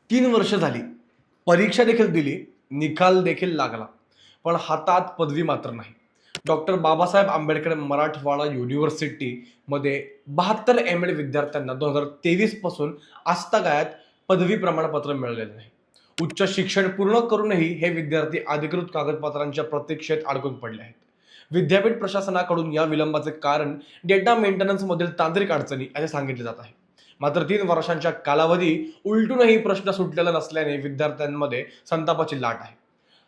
3 वर्ष झाली, परीक्षा देखील दिली, निकाल देखील लागला, पण हातात पदवी मात्र नाही. डॉक्टर बाबासाहेब आंबेडकर मराठवाडा युनिव्हर्सिटीमध्ये 72 एम.एड विद्यार्थ्यांना 2023 पासून आजतागायत पदवी प्रमाणपत्र मिळालेलं नाही. उच्च शिक्षण पूर्ण करूनही हे विद्यार्थी अधिकृत कागदपत्रांच्या प्रतीक्षेत अडकून पडले आहेत. विद्यापीठ प्रशासनाकडून या विलंबाचे कारण डेटा मेंटेनन्समधील तांत्रिक अडचणी असे सांगितले जात आहे. मात्र 3 वर्षांच्या कालावधी उलटूनही प्रश्न सुटलेला नसल्याने विद्यार्थ्यांमध्ये संतापाची लाट आहे.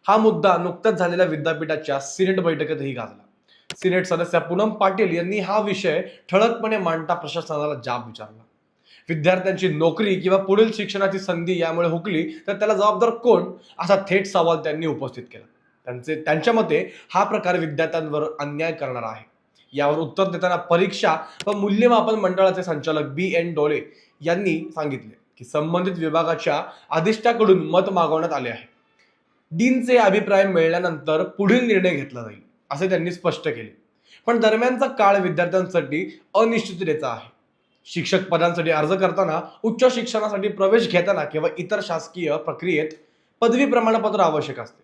हा मुद्दा नुकत्याच झालेल्या विद्यापीठाच्या सिनेट बैठकीतही गाजला. सिनेट सदस्य पूनम पाटील यांनी हा विषय ठळकपणे मांडता प्रशासनाला जाब विचारला. विद्यार्थ्यांची नोकरी किंवा पुढील शिक्षणाची संधी यामुळे हुकली तर त्याला जबाबदार कोण, असा थेट सवाल त्यांनी उपस्थित केला. त्यांच्या मते हा प्रकार विद्यार्थ्यांवर अन्याय करणारा आहे. यावर उत्तर देताना परीक्षा व मूल्यमापन मंडळाचे संचालक B.N. डोळे यांनी सांगितले की संबंधित विभागाच्या अधिष्ठाकडून मत मागवण्यात आले आहे. डीनचे अभिप्राय मिळाल्यानंतर पुढील निर्णय घेतला जाईल, असे त्यांनी स्पष्ट केले. पण दरम्यानचा काळ विद्यार्थ्यांसाठी अनिश्चिततेचा आहे. शिक्षक पदांसाठी अर्ज करताना, उच्च शिक्षणासाठी प्रवेश घेताना किंवा इतर शासकीय प्रक्रियेत पदवी प्रमाणपत्र आवश्यक असते.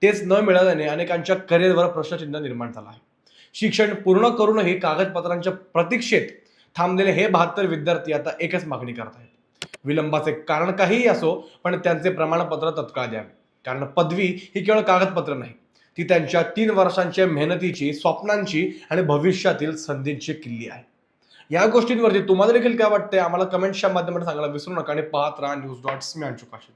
तेच न मिळाल्याने अनेकांच्या करिअरवर प्रश्नचिन्ह निर्माण झाला आहे. शिक्षण पूर्ण करूनही कागदपत्रांच्या प्रतीक्षेत थांबलेले हे 72 विद्यार्थी आता एकच मागणी करत आहेत. विलंबाचे कारण काहीही असो, पण त्यांचे प्रमाणपत्र तत्काळ द्यावे. कारण पदवी ही केवळ कागदपत्र नाही, ती त्यांच्या 3 वर्षांच्या मेहनतीची, स्वप्नांची आणि भविष्यातील संधींची किल्ली आहे. या गोष्टींवरती तुम्हाला देखील काय वाटतंय आम्हाला कमेंट्सच्या माध्यमातून सांगायला विसरू नका आणि पाहत राहा न्यूज.मी अंशुकाशी.